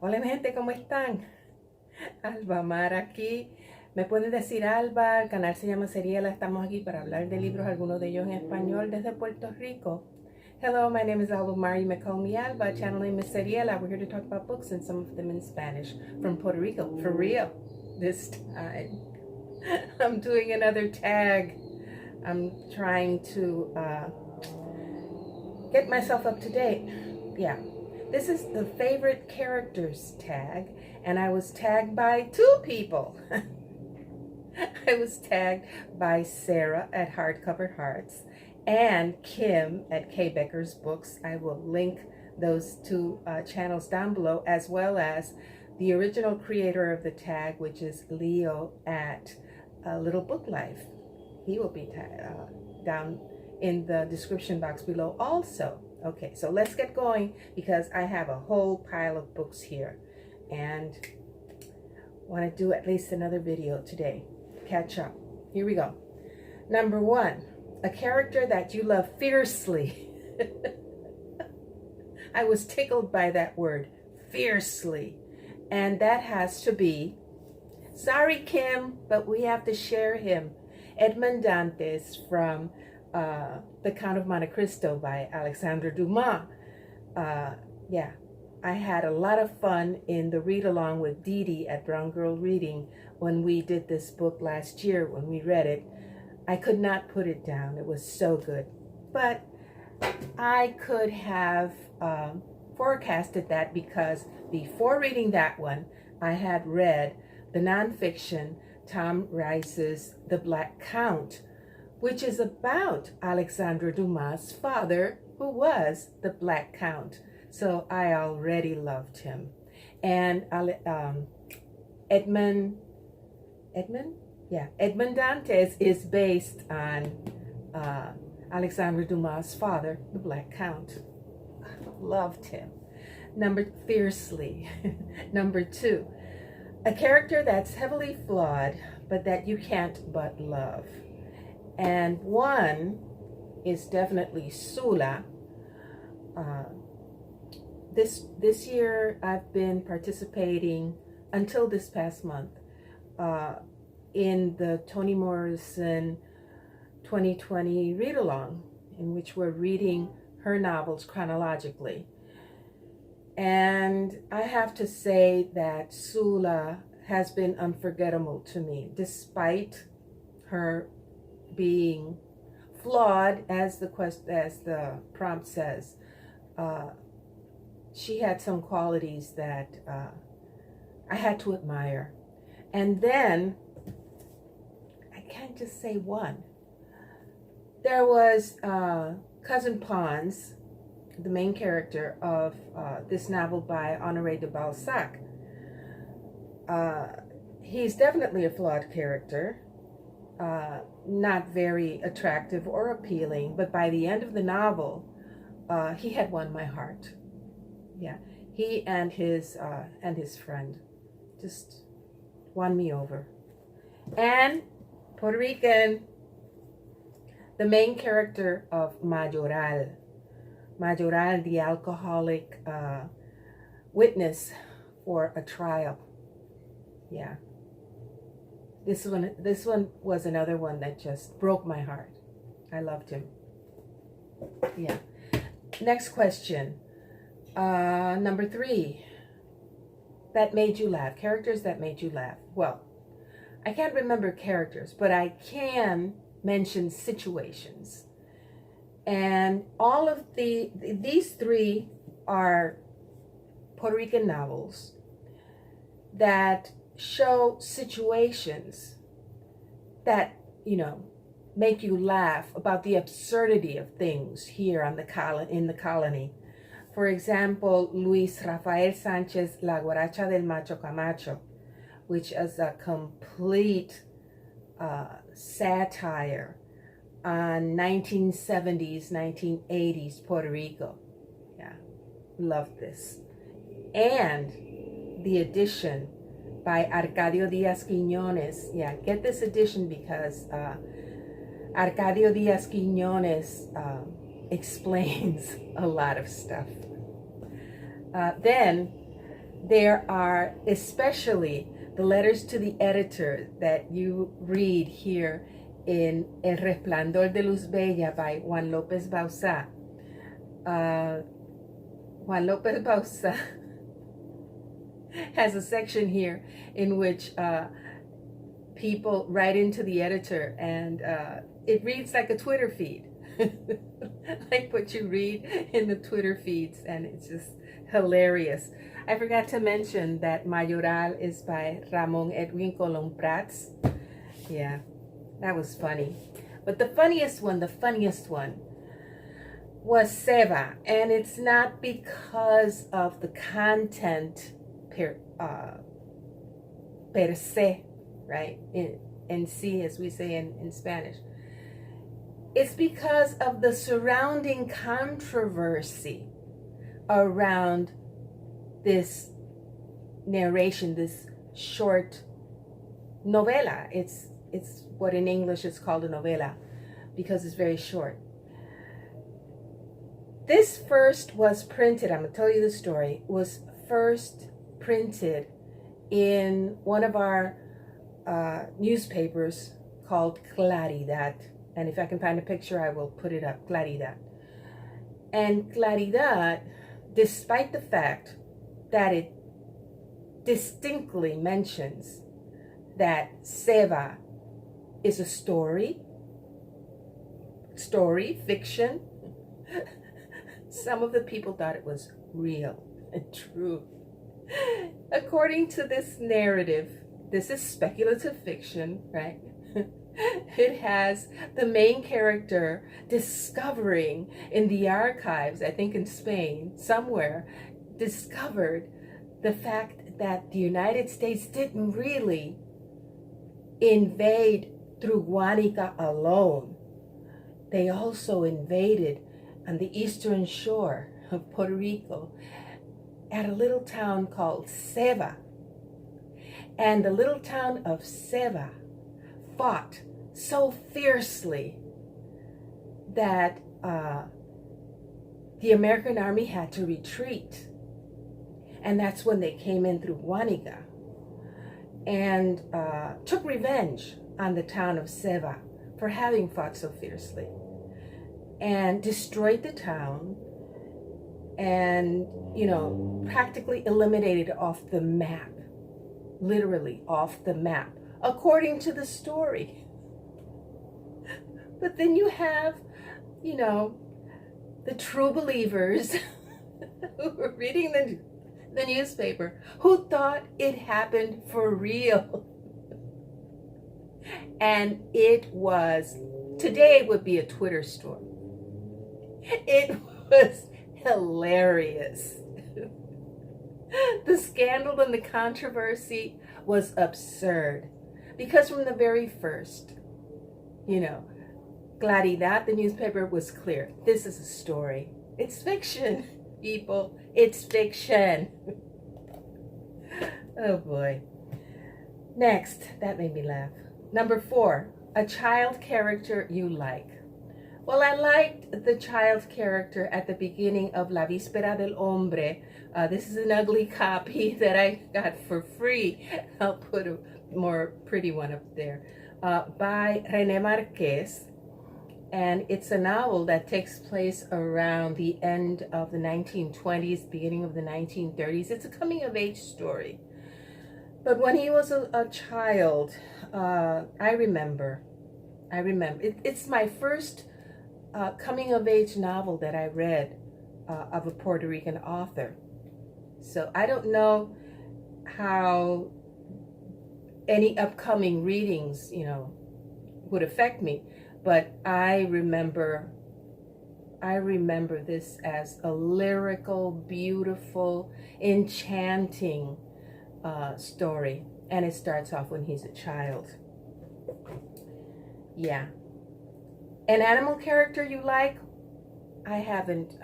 Hola mi gente, ¿cómo están? Alba Mar aquí. Me pueden decir Alba, el canal se llama Seriela. Estamos aquí para hablar de libros, algunos de ellos en español desde Puerto Rico. Hello, my name is Alba Mar. You may call me Alba. Channel name is Seriela. We're here to talk about books and some of them in Spanish from Puerto Rico. For real, this time. I'm doing another tag. I'm trying to get myself up to date. Yeah. This is the favorite characters tag, and I was tagged by two people. I was tagged by Sarah at Hardcover Hearts and Kim at K. Becker's Books. I will link those two channels down below, as well as the original creator of the tag, which is Leo at Little Book Life. He will be down in the description box below also. Okay, so let's get going because I have a whole pile of books here and want to do at least another video today. Catch up. Here we go. Number one, a character that you love fiercely. I was tickled by that word, fiercely. And that has to be, sorry Kim, but we have to share him, Edmond Dantes from The Count of Monte Cristo by Alexandre Dumas. Yeah, I had a lot of fun in the read-along with Didi at Brown Girl Reading when we did this book last year, when we read it. I could not put it down. It was so good. But I could have forecasted that because before reading that one, I had read the nonfiction Tom Rice's The Black Count, which is about Alexandre Dumas' father, who was the Black Count. So I already loved him. And Edmond Dantes is based on Alexandre Dumas' father, the Black Count. Loved him. Fiercely. Number two, a character that's heavily flawed, but that you can't but love. And one is definitely Sula. This year I've been participating until this past month in the Toni Morrison 2020 read-along, in which we're reading her novels chronologically. And I have to say that Sula has been unforgettable to me, despite her being flawed, as the prompt says. She had some qualities that I had to admire. And then, I can't just say one. There was Cousin Pons, the main character of this novel by Honoré de Balzac. He's definitely a flawed character. Not very attractive or appealing, but by the end of the novel, he had won my heart. Yeah, he and his friend just won me over. And Puerto Rican, the main character of Mayoral, the alcoholic witness for a trial. Yeah. This one was another one that just broke my heart. I loved him. Yeah. Next question. Number three. That made you laugh. Characters that made you laugh. Well, I can't remember characters, but I can mention situations. And all of these three are Puerto Rican novels that show situations that, make you laugh about the absurdity of things here in the colony. For example, Luis Rafael Sanchez' La Guaracha del Macho Camacho, which is a complete satire on 1970s, 1980s Puerto Rico. Yeah, love this. And the edition by Arcadio Diaz-Quiñones. Yeah, get this edition because Arcadio Diaz-Quiñones explains a lot of stuff. Then there are especially the letters to the editor that you read here in El Resplandor de Luzbella by Juan López Bauzá. Juan López Bauzá has a section here in which people write into the editor, and it reads like a Twitter feed, like what you read in the Twitter feeds, and it's just hilarious. I forgot to mention that Mayoral is by Ramón, Edwin, Colón, Pratts. Yeah, that was funny. But the funniest one was Seva, and it's not because of the content per se, right? In sí, as we say in Spanish. It's because of the surrounding controversy around this narration, this short novela. It's what in English is called a novela because it's very short. This first was printed, I'm going to tell you the story, was first printed in one of our newspapers called Claridad. And if I can find a picture, I will put it up, Claridad. And Claridad, despite the fact that it distinctly mentions that Seva is a story, fiction, some of the people thought it was real and true. According to this narrative, this is speculative fiction, right? It has the main character discovering in the archives, I think in Spain, somewhere, discovered the fact that the United States didn't really invade through Guanica alone. They also invaded on the eastern shore of Puerto Rico at a little town called Seva. And the little town of Seva fought so fiercely that the American army had to retreat. And that's when they came in through Guanica and took revenge on the town of Seva for having fought so fiercely, and destroyed the town and, practically eliminated off the map, literally off the map, according to the story. But then you have, the true believers who were reading the newspaper who thought it happened for real. And it was, today would be a Twitter story. It was hilarious. The scandal and the controversy was absurd because from the very first, Claridad, the newspaper, was clear. This is a story. It's fiction, people. It's fiction. Oh boy. Next, that made me laugh. Number 4, a child character you like. Well, I liked the child character at the beginning of La Víspera del Hombre. This is an ugly copy that I got for free. I'll put a more pretty one up there. By René Marquez. And it's a novel that takes place around the end of the 1920s, beginning of the 1930s. It's a coming-of-age story. But when he was a child, I remember. It's my first coming-of-age novel that I read of a Puerto Rican author. So I don't know how any upcoming readings, would affect me. But I remember this as a lyrical, beautiful, enchanting story. And it starts off when he's a child. Yeah. An animal character you like? I haven't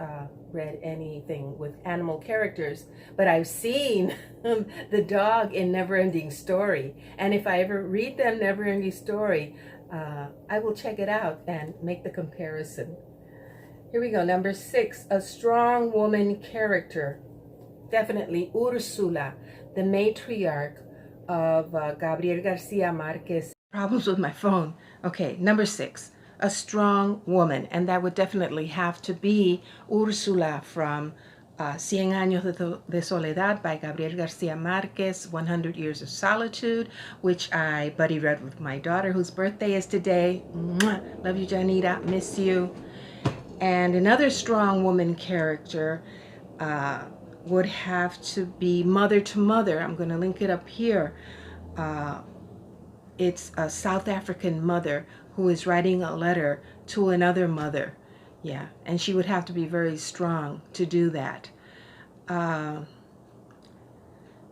read anything with animal characters, but I've seen the dog in Neverending Story. And if I ever read them Neverending Story, I will check it out and make the comparison. Here we go. Number 6, a strong woman character. definitely Ursula, the matriarch of Gabriel Garcia Marquez. Problems with my phone. Okay, number 6, a strong woman, and that would definitely have to be Ursula from Cien Años de Soledad by Gabriel Garcia Marquez, 100 Years of Solitude, which I buddy read with my daughter, whose birthday is today. Mwah. Love you, Janita. Miss you. And another strong woman character would have to be Mother to Mother. I'm going to link it up here. It's a South African mother who is writing a letter to another mother. Yeah, and she would have to be very strong to do that.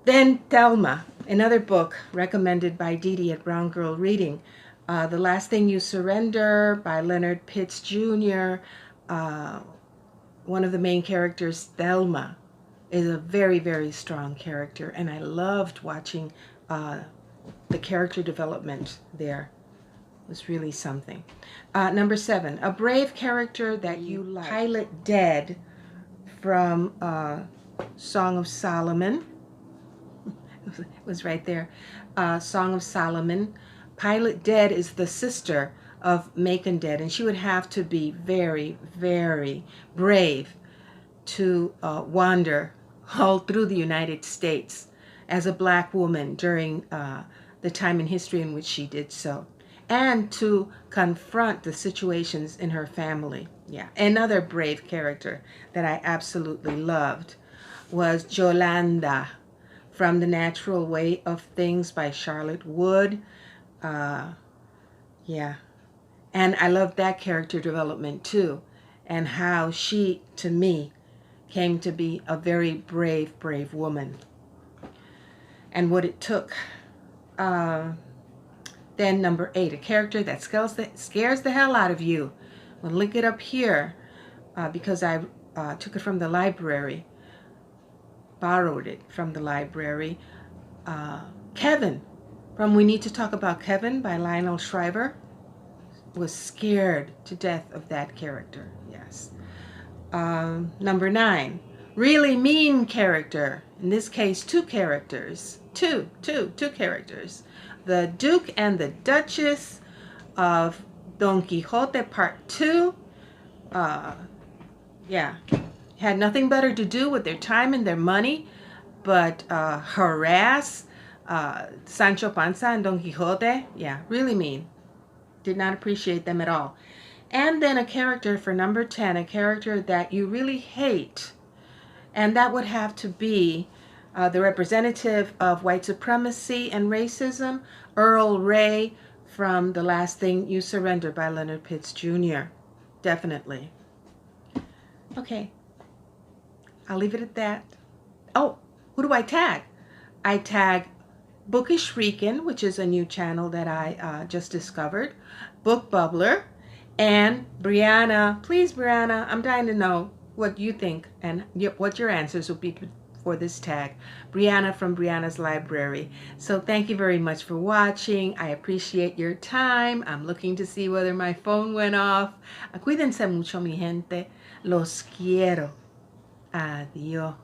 Then Thelma, another book recommended by Didi at Brown Girl Reading. The Last Thing You Surrender by Leonard Pitts Jr. One of the main characters, Thelma, is a very, very strong character, and I loved watching the character development there. It was really something. Number 7, a brave character that you like. Pilot Dead from Song of Solomon. It was right there. Song of Solomon. Pilot Dead is the sister of Macon Dead, and she would have to be very, very brave to wander all through the United States as a black woman during the time in history in which she did so, and to confront the situations in her family. Yeah, another brave character that I absolutely loved was Yolanda from The Natural Way of Things by Charlotte Wood. Yeah, and I loved that character development too, and how she, to me, came to be a very brave, brave woman, and what it took. Then number 8, a character that scares the hell out of you. I'll link it up here because I took it from the library, borrowed it from the library. Kevin from We Need to Talk About Kevin by Lionel Shriver. Was scared to death of that character. Yes. Number 9, really mean character. In this case, 2 characters. Two characters. The Duke and the Duchess of Don Quixote Part 2. Yeah. Had nothing better to do with their time and their money but harass Sancho Panza and Don Quixote. Yeah, really mean. Did not appreciate them at all. And then a character for number 10, a character that you really hate, and that would have to be the representative of white supremacy and racism, Earl Ray from The Last Thing You Surrender by Leonard Pitts Jr. Definitely. Okay, I'll leave it at that. Oh, who do I tag? I tag Bookish Rican, which is a new channel that I just discovered, Book Bubbler, and Brianna. Please, Brianna, I'm dying to know what you think and what your answers will be for this tag. Brianna from Brianna's Library. So thank you very much for watching. I appreciate your time. I'm looking to see whether my phone went off. Cuídense mucho, mi gente. Los quiero. Adiós.